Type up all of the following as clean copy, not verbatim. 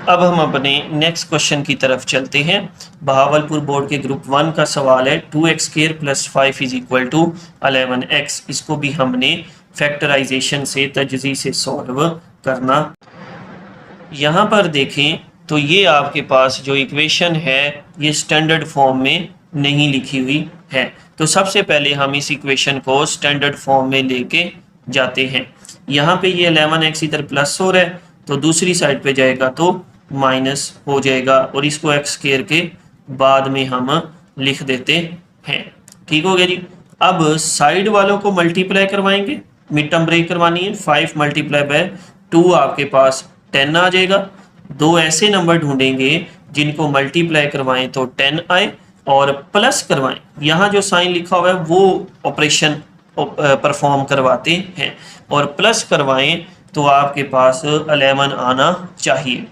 अब हम अपने नेक्स्ट क्वेश्चन की तरफ चलते हैं। बहावलपुर बोर्ड के ग्रुप 1 का सवाल है 2x² + 5 = 11x। इसको भी हमने फैक्टराइजेशन से तजज़ी से सॉल्व करना। यहाँ पर देखें तो ये आपके पास जो इक्वेशन है ये स्टैंडर्ड फॉर्म में नहीं लिखी हुई है। तो सबसे पहले हम इस इक्वेशन को स्टैंडर्ड फॉर्म में लेके जाते हैं। यहाँ पे ये 11x इधर प्लस हो रहा है तो दूसरी साइड पे जाएगा तो माइनस हो जाएगा और इसको x² के बाद में हम लिख देते हैं। ठीक हो गया जी। अब साइड वालों को मल्टीप्लाई करवाएंगे, मिड टर्म ब्रेक करवानी है। 5 × 2 आपके पास 10 आ जाएगा। दो ऐसे नंबर ढूंढेंगे जिनको मल्टीप्लाई करवाएं तो 10 आए और प्लस करवाएं, यहाँ जो साइन लिखा हुआ है वो ऑपरेशन परफॉर्म करवाते हैं और प्लस करवाएं तो आपके पास 11 आना चाहिए।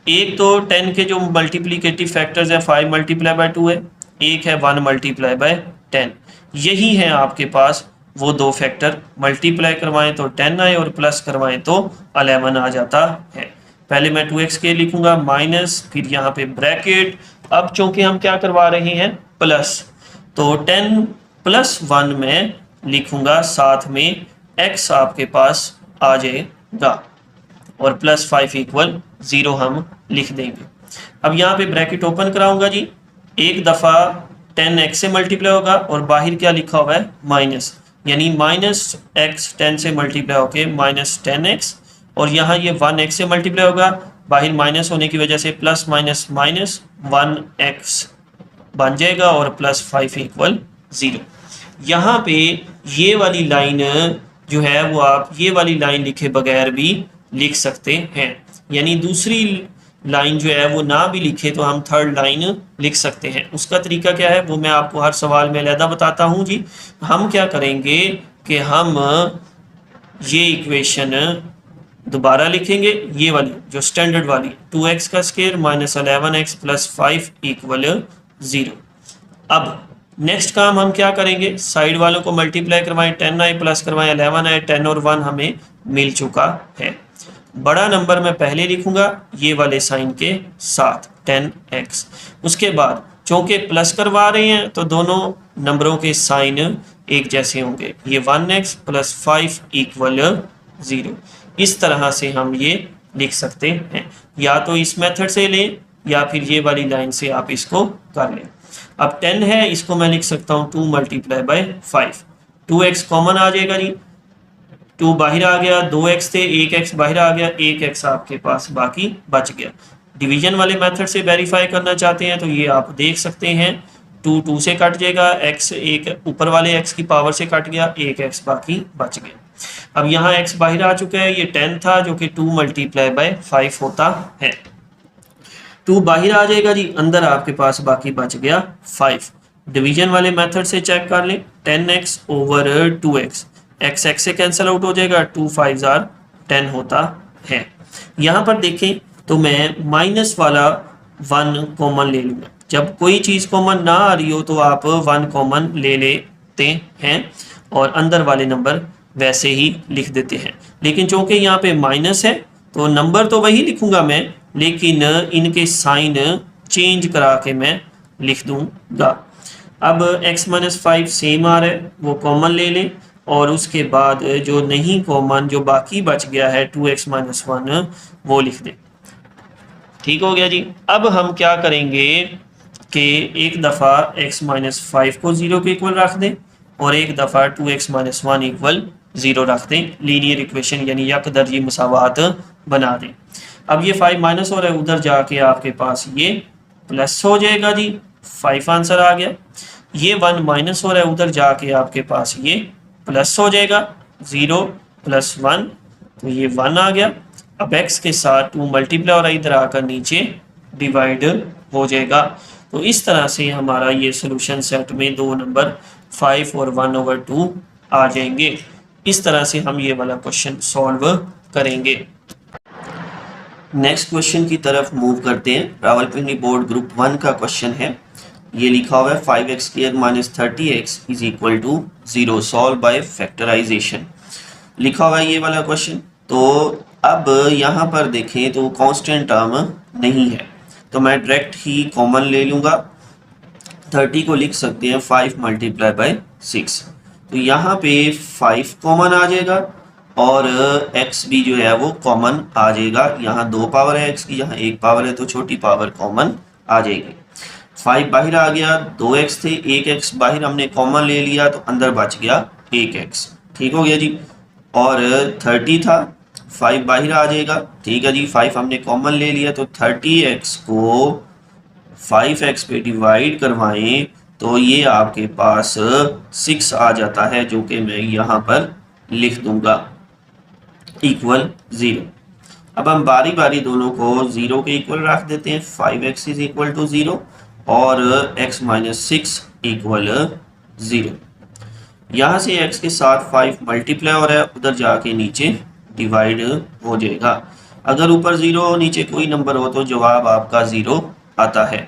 एक तो 10 के जो मल्टीप्लिकेटिव फैक्टर्स है 5 × 2 है, एक है 1 × 10। यही है आपके पास वो दो फैक्टर। मल्टीप्लाई करवाएं तो 10 आए और प्लस करवाएं तो 11 आ जाता है। पहले मैं 2x² लिखूंगा माइनस, फिर यहाँ पे ब्रैकेट। अब चूंकि हम क्या करवा रहे हैं प्लस, तो 10 + 1 में लिखूंगा, साथ में x आपके पास आ जाएगा और +5 = 0 हम लिख देंगे। अब यहाँ पे ब्रैकेट ओपन कराऊंगा जी। एक दफ़ा 10x से मल्टीप्लाई होगा और बाहर क्या लिखा हुआ है माइनस, यानी -x 10 से मल्टीप्लाई होके -10x, और यहाँ ये 1x से मल्टीप्लाई होगा, बाहर माइनस होने की वजह से प्लस माइनस माइनस 1x बन जाएगा और +5 = 0। यहाँ पे ये वाली लाइन जो है वो आप ये वाली लाइन लिखे बगैर भी लिख सकते हैं, यानी दूसरी लाइन जो है वो ना भी लिखे तो हम थर्ड लाइन लिख सकते हैं। उसका तरीका क्या है वो मैं आपको हर सवाल में अलहदा बताता हूँ जी। हम क्या करेंगे कि हम ये इक्वेशन दोबारा लिखेंगे, ये वाली जो स्टैंडर्ड वाली 2x² - 11x + 5 = 0। अब नेक्स्ट काम हम क्या करेंगे, साइड वालों को मल्टीप्लाई करवाएं, 10 आए प्लस करवाएं 11 आए, 10 और 1 हमें मिल चुका है। बड़ा नंबर मैं पहले लिखूंगा ये वाले साइन के साथ 10x। उसके बाद चूंकि प्लस करवा रहे हैं तो दोनों नंबरों के साइन एक जैसे होंगे, ये 1x + 5 = 0। इस तरह से हम ये लिख सकते हैं, या तो इस मेथड से लें या फिर ये वाली लाइन से आप इसको कर लें। अब 10 है, इसको मैं लिख सकता हूँ 2 × 5। 2x कॉमन आ जाएगा जी, 2 बाहर आ गया, 2x थे, 1x बाहर आ गया, 1x आपके पास बाकी बच गया। डिवीजन वाले मेथड से वेरीफाई करना चाहते हैं तो ये आप देख सकते हैं, 2 2 से कट जाएगा, x एक ऊपर वाले x की पावर से कट गया, 1x बाकी बच गया। अब यहाँ x बाहर आ चुका है, ये 10 था जो कि 2 × 5 होता है। 2 बाहर आ जाएगा जी, अंदर आपके पास बाकी बच गया 5। डिवीजन वाले मेथड से चेक कर लें, 10x / 2x, x से कैंसिल आउट हो जाएगा, 2 5 = 10 होता है। यहाँ पर देखें तो मैं माइनस वाला 1 कॉमन ले लूँगा। जब कोई चीज़ कॉमन ना आ रही हो तो आप 1 कॉमन ले लेते हैं और अंदर वाले नंबर वैसे ही लिख देते हैं। लेकिन चूँकि यहाँ पे माइनस है तो नंबर तो वही लिखूँगा मैं, लेकिन इनके साइन चेंज करा के मैं लिख दूँगा। अब x - 5 सेम आ रहा है, वो कॉमन ले लें और उसके बाद जो नहीं कॉमन जो बाकी बच गया है 2x - 1 वो लिख दें। ठीक हो गया जी। अब हम क्या करेंगे कि एक दफ़ा x - 5 को 0 के इक्वल रख दें और एक दफ़ा 2x - 1 = 0 रख दें। लीनियर इक्वेशन यानी यकदर्जी मसावात बना दें। अब ये 5 माइनस हो रहा है, उधर जाके आपके पास ये प्लस हो जाएगा जी, 5 आंसर आ गया। ये 1 माइनस हो रहा है, उधर जाके आपके पास ये प्लस हो जाएगा, 0 + 1 तो ये 1 आ गया। अब x के साथ 2 मल्टीप्लाई हो रहा है, इधर आकर नीचे डिवाइड हो जाएगा। तो इस तरह से हमारा ये सोल्यूशन सेट में दो नंबर 5 और 1/2 आ जाएंगे। इस तरह से हम ये वाला क्वेश्चन सॉल्व करेंगे। नेक्स्ट क्वेश्चन की तरफ मूव करते हैं। रावलपिंडी बोर्ड ग्रुप 1 का क्वेश्चन है। ये लिखा हुआ है 5x² - 30x = 0 solve by factorisation. लिखा हुआ है ये वाला क्वेश्चन। तो अब यहाँ पर देखें तो कांस्टेंट टर्म नहीं है, तो मैं डायरेक्ट ही कॉमन ले लूँगा। 30 को लिख सकते हैं 5 मल्टीप्लाई बाय 6, तो यहाँ पे 5 कॉमन आ जाएगा और x भी जो है वो कॉमन आ जाएगा। यहाँ 2 पावर है x की, यहाँ 1 पावर है, तो छोटी पावर कॉमन आ जाएगी। 5 बाहर आ गया, 2x थे, 1x बाहर हमने कॉमन ले लिया, तो अंदर बच गया 1x। ठीक हो गया जी। और 30 था, 5 बाहर आ जाएगा, ठीक है जी। 5 हमने कॉमन ले लिया, तो 30x को 5x पे डिवाइड करवाएं तो ये आपके पास 6 आ जाता है, जो कि मैं यहाँ पर लिख दूंगा इक्वल 0। अब हम बारी बारी दोनों को 0 के इक्वल रख देते हैं। 5x इज इक्वल टू 0 और x माइनस 6 इक्वल 0। यहाँ से x के साथ 5 मल्टीप्लाई हो रहा है, उधर जाके नीचे डिवाइड हो जाएगा। अगर ऊपर 0 नीचे कोई नंबर हो तो जवाब आपका 0 आता है।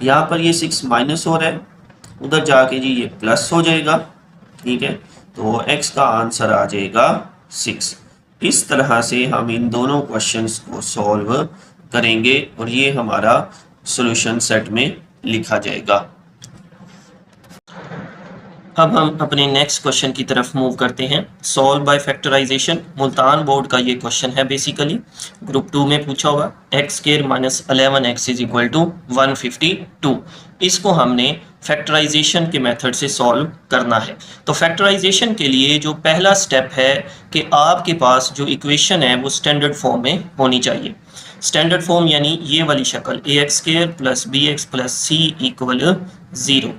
यहाँ पर ये 6 माइनस हो रहा है, उधर जाके जी ये प्लस हो जाएगा, ठीक है। तो x का आंसर आ जाएगा 6। इस तरह से हम इन दोनों क्वेश्चंस को सॉल्व करेंगे और ये हमारा सॉल्यूशन सेट में लिखा जाएगा। अब हम अपने नेक्स्ट क्वेश्चन की तरफ मूव करते हैं। Solve by factorisation, Multan board का ये क्वेश्चन है। बेसिकली ग्रुप 2 में पूछा हुआ x square minus 11x is equal to 152। इसको हमने फैक्टराइजेशन के मेथड से सॉल्व करना है। तो फैक्टराइजेशन के लिए जो पहला स्टेप है कि आपके पास जो इक्वेशन है वो स्टैंडर्ड फॉर्म में होनी चाहिए। स्टैंडर्ड फॉर्म यानी ये वाली शक्ल ax square plus bx plus c equal 0।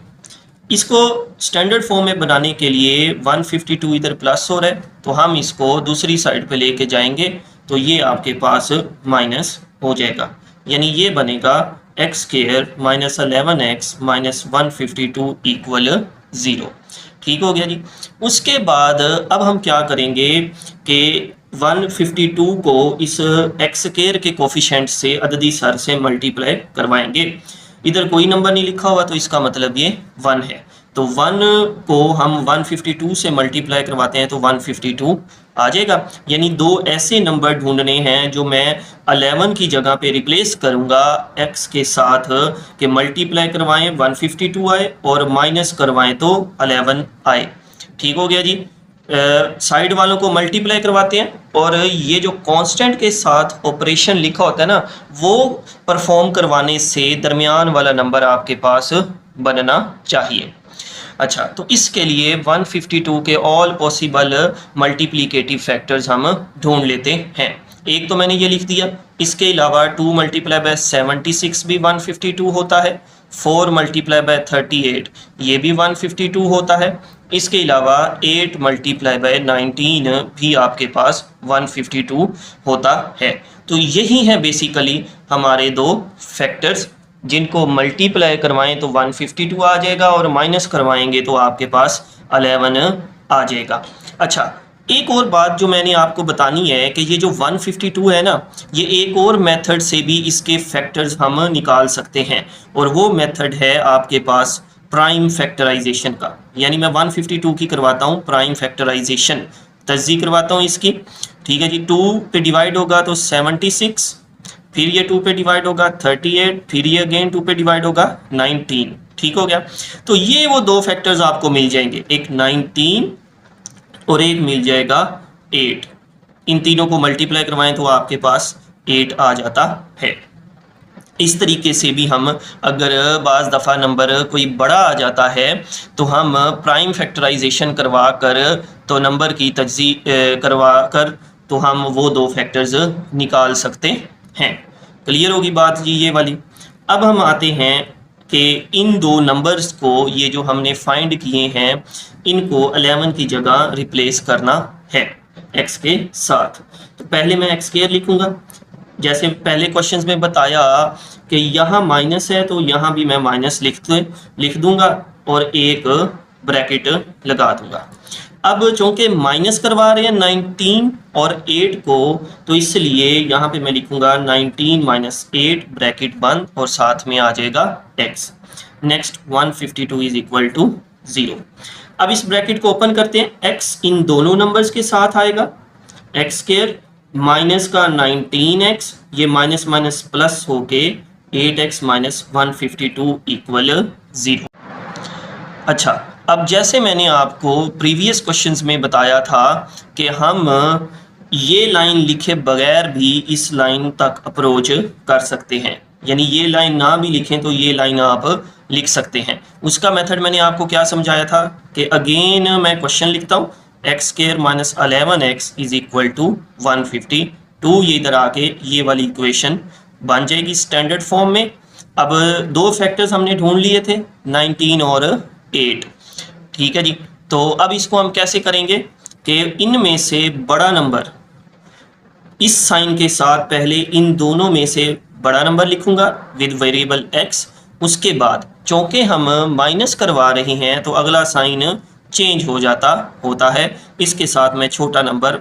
इसको स्टैंडर्ड फॉर्म में बनाने के लिए 152 इधर प्लस हो रहा है, तो हम इसको दूसरी साइड पे लेके जाएंगे तो ये आपके पास माइनस हो जाएगा, यानी ये बनेगा x square minus 11x minus 152 equal 0। ठीक हो गया जी। उसके बाद अब हम क्या करेंगे कि 152 को इस एक्स स्क्वायर के कोफिशिएंट से अददी सर से मल्टीप्लाई करवाएंगे। इधर कोई नंबर नहीं लिखा हुआ तो इसका मतलब ये 1 है, तो 1 को हम 152 से मल्टीप्लाई करवाते हैं तो 152 आ जाएगा। यानी दो ऐसे नंबर ढूंढने हैं जो मैं 11 की जगह पे रिप्लेस करूंगा x के साथ कि मल्टीप्लाई करवाएं 152 आए और माइनस करवाएं तो 11 आए। ठीक हो गया जी। साइड वालों को मल्टीप्लाई करवाते हैं और ये जो कांस्टेंट के साथ ऑपरेशन लिखा होता है ना वो परफॉर्म करवाने से दरमियान वाला नंबर आपके पास बनना चाहिए। अच्छा, तो इसके लिए 152 के ऑल पॉसिबल मल्टीप्लिकेटिव फैक्टर्स हम ढूंढ लेते हैं। एक तो मैंने ये लिख दिया, इसके अलावा 2 मल्टीप्लाई बाय 76 भी 152 होता है, 4 मल्टीप्लाई बाय 38 ये भी 152 होता है। इसके अलावा 8 मल्टीप्लाई बाय 19 भी आपके पास 152 होता है। तो यही है बेसिकली हमारे दो फैक्टर्स, जिनको मल्टीप्लाई करवाएं तो 152 आ जाएगा और माइनस करवाएंगे तो आपके पास 11 आ जाएगा। अच्छा, एक और बात जो मैंने आपको बतानी है कि ये जो 152 है ना, ये एक और मेथड से भी इसके फैक्टर्स हम निकाल सकते हैं और वो मेथड है आपके पास प्राइम फैक्टराइजेशन का। यानी मैं 152 की करवाता हूँ प्राइम फैक्टराइजेशन, तज्जी करवाता हूँ इसकी। ठीक है जी। 2 पे डिवाइड होगा तो 76, फिर ये 2 पे डिवाइड होगा 38, फिर ये अगेन 2 पे डिवाइड होगा 19। ठीक हो गया। तो ये वो दो फैक्टर्स आपको मिल जाएंगे, एक 19 और एक मिल जाएगा 8। इन तीनों को मल्टीप्लाई करवाएं तो आपके पास 8 आ जाता है। इस तरीके से भी हम अगर बाज़ दफ़ा नंबर कोई बड़ा आ जाता है तो हम प्राइम फैक्टराइजेशन करवा कर तो नंबर की तज्जी करवा कर तो हम वो दो फैक्टर्स निकाल सकते हैं। क्लियर होगी बात जी ये वाली। अब हम आते हैं कि इन दो नंबर्स को, ये जो हमने फाइंड किए हैं, इनको 11 की जगह रिप्लेस करना है x के साथ। तो पहले मैं x स्क्वायर लिखूंगा, जैसे पहले क्वेश्चंस में बताया कि यहाँ माइनस है तो यहाँ भी मैं माइनस लिख दूंगा और एक ब्रैकेट लगा दूंगा। अब चूंकि माइनस करवा रहे हैं 19 और 8 को, तो इसलिए यहाँ पे मैं लिखूंगा 19 माइनस 8 ब्रैकेट बंद और साथ में आ जाएगा x। Next 152 is equal to 0। अब इस ब्रैकेट को ओपन करते हैं, x इन दोनों नंबर्स के साथ आएगा, एक्स स्क्वायर माइनस का 19x, ये माइनस माइनस प्लस होके 8x माइनस 152 इक्वल 0। अच्छा, अब जैसे मैंने आपको प्रीवियस क्वेश्चंस में बताया था कि हम ये लाइन लिखे बगैर भी इस लाइन तक अप्रोच कर सकते हैं, यानी ये लाइन ना भी लिखें तो ये लाइन आप लिख सकते हैं। उसका मेथड मैंने आपको क्या समझाया था कि अगेन मैं क्वेश्चन लिखता हूँ, x square minus 11x is equal to 152। ये इधर आके ये वाली इक्वेशन बन जाएगी स्टैंडर्ड फॉर्म में। अब दो फैक्टर्स हमने ढूंढ लिए थे, 19 और 8। ठीक है जी, तो अब इसको हम कैसे करेंगे कि इनमें से बड़ा नंबर इस साइन के साथ पहले इन दोनों में से बड़ा नंबर लिखूंगा विद वेरिएबल x। उसके बाद चूंकि हम माइनस करवा रहे हैं तो अगला साइन चेंज हो जाता होता है, इसके साथ मैं छोटा नंबर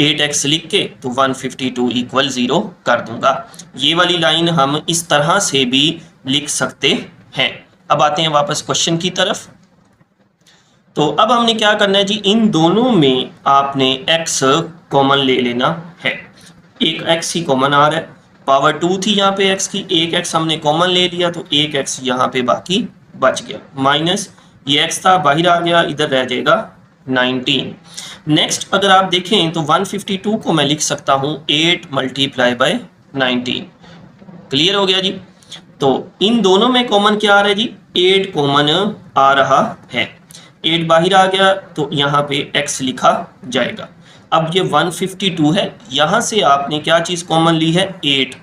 8x लिख के तो 152 इक्वल 0 कर दूंगा। ये वाली लाइन हम इस तरह से भी लिख सकते हैं। अब आते हैं वापस क्वेश्चन की तरफ। तो अब हमने क्या करना है जी, इन दोनों में आपने x कॉमन ले लेना है। एक x ही कॉमन आ रहा है, पावर 2 थी यहाँ पे x की, एक x हमने कॉमन ले लिया तो एक x यहाँ पे बाकी बच गया, माइनस ये x था बाहर आ गया, इधर रह जाएगा 19। नेक्स्ट अगर आप देखें तो 152 को मैं लिख सकता हूँ 8 मल्टीप्लाई बाय 19। क्लियर हो गया जी। तो इन दोनों में कॉमन क्या आ रहा है जी, 8 कॉमन आ रहा है, 8 बाहर आ गया तो यहाँ पे x लिखा जाएगा। अब ये 152 है, यहाँ से आपने क्या चीज़ कॉमन ली है, 8।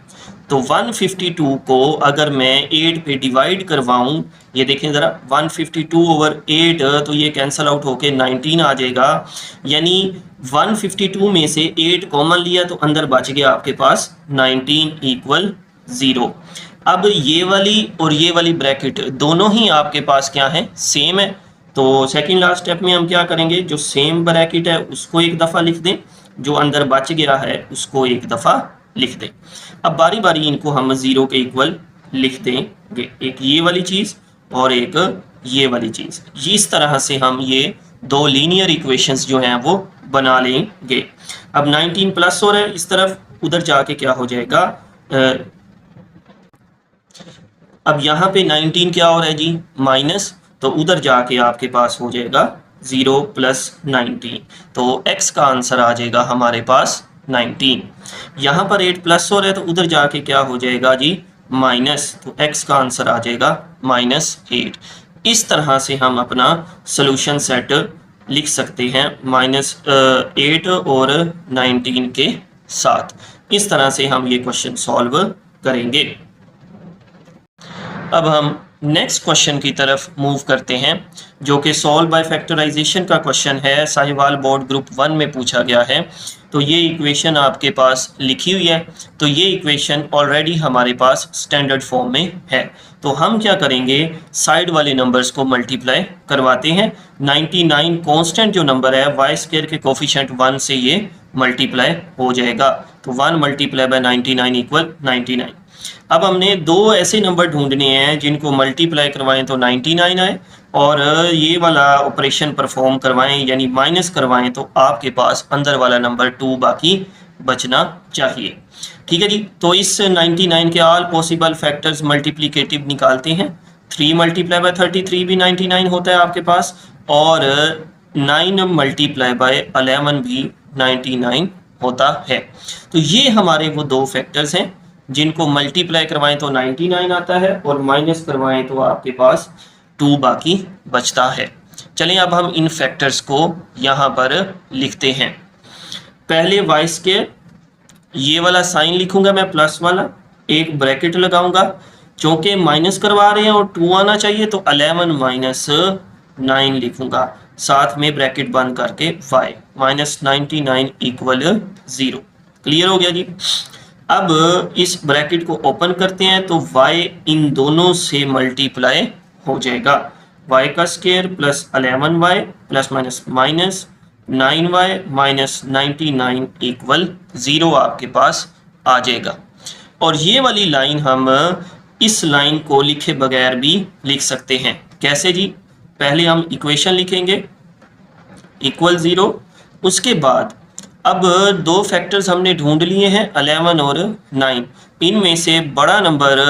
तो 152 को अगर मैं 8 पे डिवाइड करवाऊँ, ये देखें ज़रा 152 ओवर 8 तो ये कैंसल आउट होके 19 आ जाएगा। यानी 152 में से 8 कॉमन लिया तो अंदर बच गया आपके पास 19 इक्वल 0। अब ये वाली और ये वाली ब्रैकेट दोनों ही आपके पास क्या है, सेम है। तो सेकंड लास्ट स्टेप में हम क्या करेंगे, जो सेम ब्रैकेट है उसको एक दफ़ा लिख दें, जो अंदर बच गया है उसको एक दफ़ा लिख दें। अब बारी बारी इनको हम 0 के इक्वल लिख देंगे, एक ये वाली चीज़ और एक ये वाली चीज़। इस तरह से हम ये दो लीनियर इक्वेशंस जो हैं वो बना लेंगे। अब 19 प्लस हो रहा है इस तरफ, उधर जाके क्या हो जाएगा, अब यहाँ पे 19 क्या हो रहा है जी, माइनस, तो उधर जाके आपके पास हो जाएगा 0 प्लस 19, तो x का आंसर आ जाएगा हमारे पास 19। यहाँ पर 8 प्लस हो रहा है तो उधर जाके क्या हो जाएगा जी, माइनस, तो x का आंसर आ जाएगा -8। इस तरह से हम अपना सोल्यूशन सेट लिख सकते हैं -8 और 19 के साथ। इस तरह से हम ये क्वेश्चन सॉल्व करेंगे। अब हम नेक्स्ट क्वेश्चन की तरफ मूव करते हैं, जो कि सॉल्व बाय फैक्टराइजेशन का क्वेश्चन है, साहिवाल बोर्ड ग्रुप 1 में पूछा गया है। तो ये इक्वेशन आपके पास लिखी हुई है, तो ये इक्वेशन ऑलरेडी हमारे पास स्टैंडर्ड फॉर्म में है। तो हम क्या करेंगे, साइड वाले नंबर्स को मल्टीप्लाई करवाते हैं। 99 कांस्टेंट जो नंबर है, वाई स्क्वायर के कोफिशिएंट 1 से ये मल्टीप्लाई हो जाएगा, तो 1 मल्टीप्लाई बाय 99 इक्वल 99। अब हमने दो ऐसे नंबर ढूंढने हैं जिनको मल्टीप्लाई करवाएं तो 99 आए, और ये वाला ऑपरेशन परफॉर्म करवाएं यानी माइनस करवाएं तो आपके पास अंदर वाला नंबर 2 बाकी बचना चाहिए। ठीक है जी, तो इस 99 के ऑल पॉसिबल फैक्टर्स मल्टीप्लिकेटिव निकालते हैं। 3 मल्टीप्लाई बाय 33 भी 99 होता है आपके पास, और 9 मल्टीप्लाई बाय 11 भी 99 होता है। तो ये हमारे वो दो फैक्टर्स हैं जिनको मल्टीप्लाई करवाएं तो 99 आता है, और माइनस करवाएं तो आपके पास 2 बाकी बचता है। चलें अब हम इन फैक्टर्स को यहाँ पर लिखते हैं। पहले वाई स्क्वायर, ये वाला साइन लिखूंगा मैं प्लस वाला, एक ब्रैकेट लगाऊंगा, चूंकि माइनस करवा रहे हैं और 2 आना चाहिए तो 11 माइनस 9 लिखूंगा, साथ में ब्रैकेट बंद करके y माइनस 99 इक्वल 0। क्लियर हो गया जी। अब इस ब्रैकेट को ओपन करते हैं तो y इन दोनों से मल्टीप्लाई हो जाएगा, y का square plus 11y plus minus minus 9y minus 99 equal 0 आपके पास आ जाएगा। और ये वाली लाइन हम इस लाइन को लिखे बगैर भी लिख सकते हैं। कैसे जी, पहले हम इक्वेशन लिखेंगे इक्वल 0, उसके बाद अब दो फैक्टर्स हमने ढूंढ लिए हैं 11 और 9। इनमें से बड़ा नंबर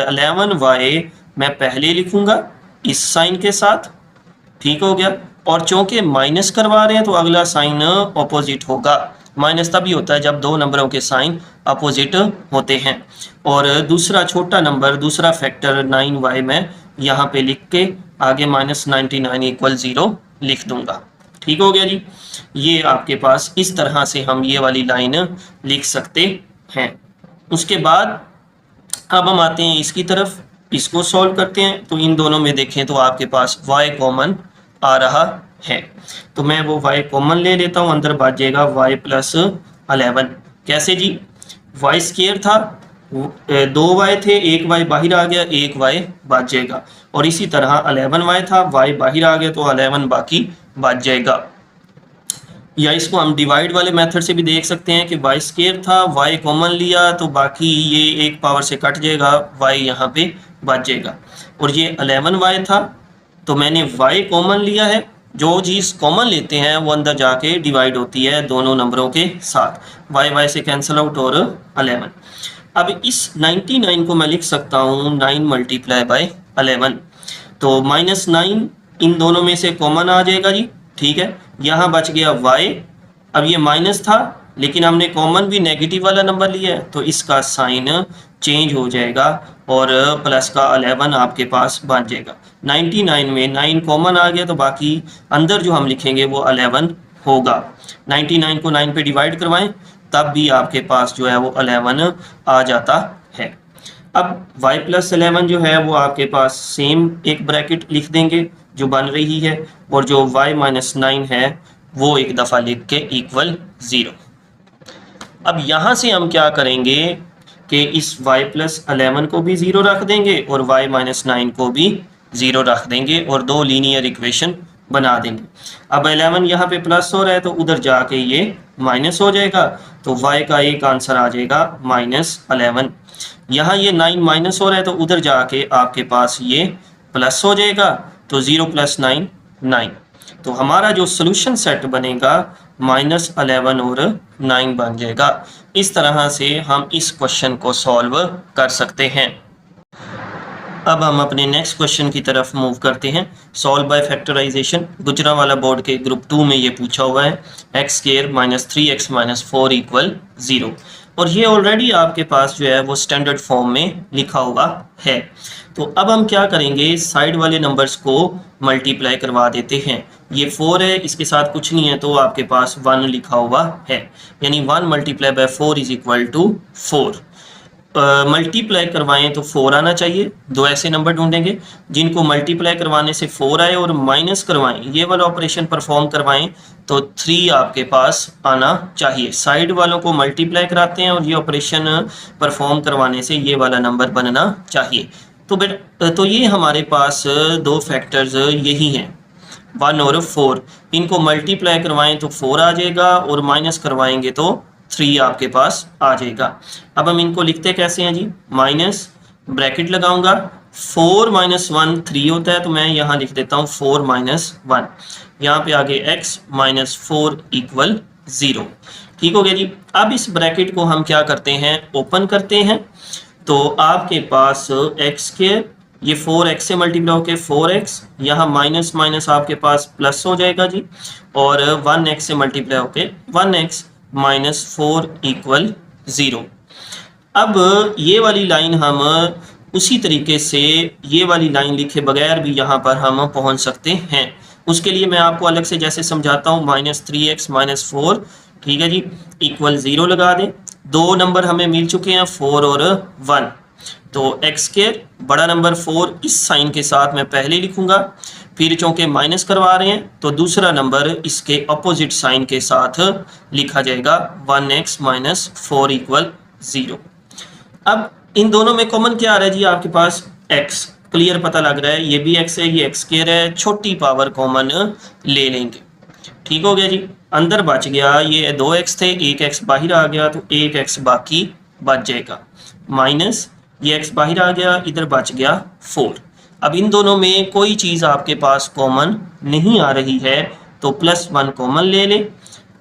11y मैं पहले लिखूंगा इस साइन के साथ, ठीक हो गया। और चूंकि माइनस करवा रहे हैं तो अगला साइन ऑपोजिट होगा। माइनस तभी होता है जब दो नंबरों के साइन अपोजिट होते हैं। और दूसरा छोटा नंबर, दूसरा फैक्टर 9y मैं यहाँ पे लिख के आगे -99 = 0 लिख दूंगा, ठीक हो गया जी। ये आपके पास इस तरह से हम ये वाली लाइन लिख सकते हैं। उसके बाद अब हम आते हैं इसकी तरफ, इसको सॉल्व करते हैं। तो इन दोनों में देखें तो आपके पास y कॉमन आ रहा है, तो मैं वो y कॉमन ले लेता हूँ, अंदर बच जाएगा y + 11। कैसे जी, y स्क्वायर था, 2y थे, 1y बाहर आ गया, 1y बच जाएगा। और इसी तरह 11y था, y बाहर आ गया तो 11 बाकी बच जाएगा। या इसको हम डिवाइड वाले मेथड से भी देख सकते हैं कि y स्क्वायर था, y कॉमन लिया तो बाकी ये एक पावर से कट जाएगा, y यहाँ पे बच जाएगा। और ये 11y था तो मैंने y कॉमन लिया है। जो चीज़ कॉमन लेते हैं वो अंदर जाके डिवाइड होती है दोनों नंबरों के साथ, y से कैंसिल आउट और 11। अब इस 99 को मैं लिख सकता हूँ 9 × 11, तो -9 इन दोनों में से कॉमन आ जाएगा जी, ठीक है। यहाँ बच गया y। अब ये माइनस था लेकिन हमने कॉमन भी नेगेटिव वाला नंबर लिया है तो इसका साइन चेंज हो जाएगा और प्लस का 11 आपके पास बन जाएगा। 99 में 9 कॉमन आ गया तो बाकी अंदर जो हम लिखेंगे वो 11 होगा। 99 को 9 पे डिवाइड करवाएं तब भी आपके पास जो है वो 11 आ जाता है। अब y + 11 जो है वो आपके पास सेम एक ब्रैकेट लिख देंगे जो बन रही है, और जो y - 9 है वो एक दफ़ा लिख के = 0। अब यहाँ से हम क्या करेंगे कि इस y + 11 को भी 0 रख देंगे और y - 9 को भी 0 रख देंगे और दो लीनियर इक्वेशन बना देंगे। अब 11 यहाँ पे प्लस हो रहा है तो उधर जाके ये माइनस हो जाएगा, तो y का एक आंसर आ जाएगा -11। यहाँ ये 9 माइनस हो रहा है तो उधर जाके आपके पास ये प्लस हो जाएगा, तो 0 + 9 9। तो हमारा जो सोल्यूशन सेट बनेगा -11 और 9 बन जाएगा। इस तरह से हम इस क्वेश्चन को सॉल्व कर सकते हैं। अब हम अपने नेक्स्ट क्वेश्चन की तरफ मूव करते हैं। Solve by factorisation, Gujranwala board के ग्रुप 2 में ये पूछा हुआ है x² - 3x - 4 = 0। और ये ऑलरेडी आपके पास जो है वो स्टैंडर्ड फॉर्म में लिखा हुआ है। तो अब हम क्या करेंगे, साइड वाले नंबर्स को मल्टीप्लाई करवा देते हैं। ये 4 है, इसके साथ कुछ नहीं है तो आपके पास 1 लिखा हुआ है, यानी 1 × 4 = 4। मल्टीप्लाई करवाएं तो 4 आना चाहिए। दो ऐसे नंबर ढूंढेंगे जिनको मल्टीप्लाई करवाने से 4 आए और माइनस करवाएं, ये वाला ऑपरेशन परफॉर्म करवाएं तो 3 आपके पास आना चाहिए। साइड वालों को मल्टीप्लाई कराते हैं और ये ऑपरेशन परफॉर्म करवाने से ये वाला नंबर बनना चाहिए। तो ये हमारे पास दो फैक्टर्स यही हैं 1 और 4। इनको मल्टीप्लाई करवाएं तो 4 आ जाएगा और माइनस करवाएंगे तो 3 आपके पास आ जाएगा। अब हम इनको लिखते कैसे हैं जी, माइनस ब्रैकेट लगाऊंगा, 4 - 1 3 होता है तो मैं यहाँ लिख देता हूँ 4 - 1। यहाँ पे आगे x - 4 = 0। ठीक हो गया जी। अब इस ब्रैकेट को हम क्या करते हैं, ओपन करते हैं, तो आपके पास x², ये 4x से मल्टीप्लाई होकर 4x, यहाँ माइनस माइनस आपके पास प्लस हो जाएगा जी, और 1x से मल्टीप्लाई होकर 1x - 4 = 0। अब ये वाली लाइन हम उसी तरीके से ये वाली लाइन लिखे बगैर भी यहाँ पर हम पहुँच सकते हैं। उसके लिए मैं आपको अलग से जैसे समझाता हूँ, -3x - 4, ठीक है जी, = 0 लगा दें। दो नंबर हमें मिल चुके हैं 4 और 1, तो x² बड़ा नंबर 4 इस साइन के साथ मैं पहले लिखूंगा, फिर चूंकि माइनस करवा रहे हैं तो दूसरा नंबर इसके अपोजिट साइन के साथ लिखा जाएगा 1x - 4 = 0। अब इन दोनों में कॉमन क्या आ रहा है जी, आपके पास x क्लियर पता लग रहा है, ये भी x है, ये x² है, छोटी पावर कॉमन ले लेंगे। ठीक हो गया जी। अंदर बच गया, ये 2x थे, 1x बाहर आ गया तो 1x बाकी बच जाएगा, माइनस ये x बाहर आ गया, इधर बच गया 4। अब इन दोनों में कोई चीज़ आपके पास कॉमन नहीं आ रही है तो +1 कॉमन ले लें।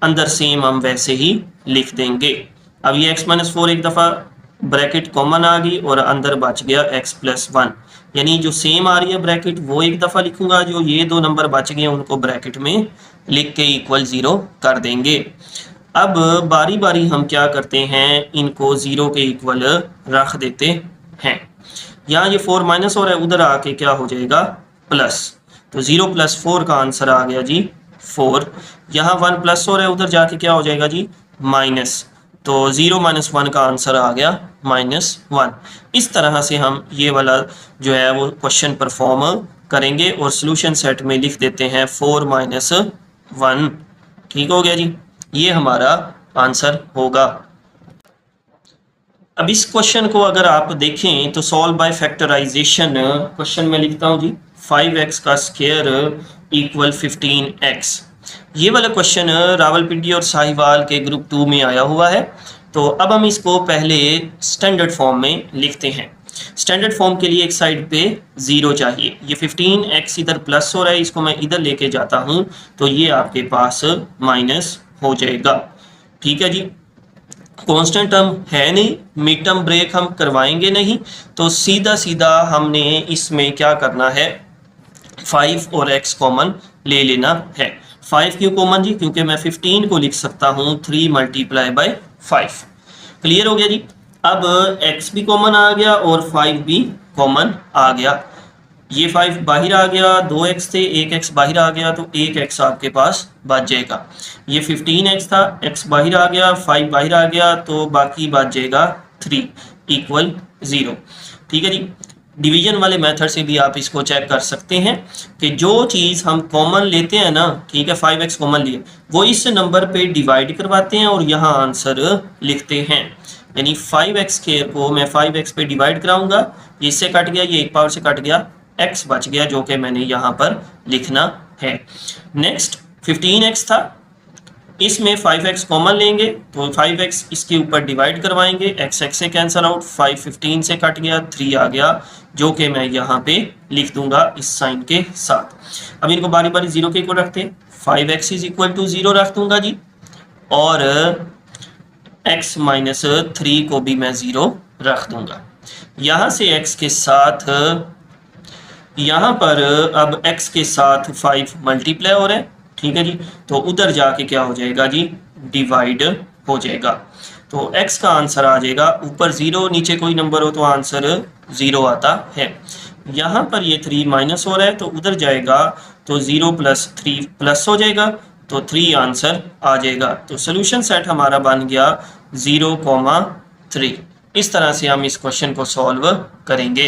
अंदर सेम हम वैसे ही लिख देंगे। अब ये x माइनस 4 एक दफ़ा ब्रैकेट कॉमन आ गई और अंदर बच गया x प्लस 1, यानी जो सेम आ रही है ब्रैकेट वो एक दफ़ा लिखूंगा, जो ये दो नंबर बच गए उनको ब्रैकेट में लिख के इक्वल 0 कर देंगे। अब बारी बारी हम क्या करते हैं, इनको 0 के इक्वल रख देते हैं। यहाँ ये 4 माइनस हो रहा है, उधर आके क्या हो जाएगा प्लस, तो 0 प्लस 4 का आंसर आ गया जी 4। यहाँ 1 प्लस हो रहा है, उधर जाके क्या हो जाएगा जी माइनस, तो 0 माइनस 1 का आंसर आ गया -1। इस तरह से हम ये वाला जो है वो क्वेश्चन परफॉर्म करेंगे और सॉल्यूशन सेट में लिख देते हैं 4 माइनस 1। ठीक हो गया जी, ये हमारा आंसर होगा। अब इस क्वेश्चन को अगर आप देखें तो सॉल्व बाय फैक्टराइजेशन क्वेश्चन में लिखता हूं जी 5x का स्क्वायर इक्वल 15x। ये वाला क्वेश्चन रावलपिंडी और साहिवाल के ग्रुप 2 में आया हुआ है। तो अब हम इसको पहले स्टैंडर्ड फॉर्म में लिखते हैं। स्टैंडर्ड फॉर्म के लिए एक साइड पे 0 चाहिए, ये 15x इधर प्लस हो रहा है, इसको मैं इधर लेके जाता हूं तो ये आपके पास माइनस हो जाएगा। ठीक है जी, कांस्टेंट टर्म है नहीं, मिड टर्म ब्रेक हम करवाएंगे नहीं, तो सीधा सीधा हमने इसमें क्या करना है 5 और x कॉमन ले लेना है। 5 क्यों कॉमन जी, क्योंकि मैं 15 को लिख सकता हूँ 3 मल्टीप्लाई बाय 5। क्लियर हो गया जी। अब x भी कॉमन आ गया और 5 भी कॉमन आ गया, ये 5 बाहर आ गया, 2x थे, 1x बाहर आ गया, तो 1x आपके पास बच जाएगा। ये 15x था, x बाहर आ गया, 5 बाहर आ गया, तो बाकी बच जाएगा 3 इक्वल 0। ठीक है जी, डिवीजन वाले मेथड से भी आप इसको चेक कर सकते हैं कि जो चीज़ हम कॉमन लेते हैं ना, ठीक है 5x कॉमन लिए, वो इस नंबर पे डिवाइड करवाते हैं और यहाँ आंसर लिखते हैं। यानी 5x स्क्वायर को मैं 5x पे डिवाइड कराऊंगा, इससे कट गया, ये एक पावर से कट गया, x बच गया जो कि मैंने यहाँ पर लिखना है। नेक्स्ट 15x था, इसमें 5x कॉमन लेंगे तो 5x इसके ऊपर डिवाइड करवाएंगे, x से कैंसिल आउट, 5 15 से कट गया, 3 आ गया जो कि मैं यहाँ पे लिख दूंगा इस साइन के साथ। अब इनको बारी बारी 0 के इक्वल रखते हैं, 5x इज इक्वल टू 0 रख दूंगा जी, और x माइनस 3 को भी मैं 0 रख दूंगा। यहाँ से x के साथ, यहाँ पर अब x के साथ 5 मल्टीप्लाई हो रहा है, ठीक है जी, तो उधर जाके क्या हो जाएगा जी डिवाइड हो जाएगा, तो x का आंसर आ जाएगा ऊपर 0, नीचे कोई नंबर हो तो आंसर 0 आता है। यहाँ पर ये 3 माइनस हो रहा है तो उधर जाएगा तो 0 प्लस 3 प्लस हो जाएगा, तो 3 आंसर आ जाएगा। तो सोल्यूशन सेट हमारा बन गया 0,3। इस तरह से हम इस क्वेश्चन को सॉल्व करेंगे।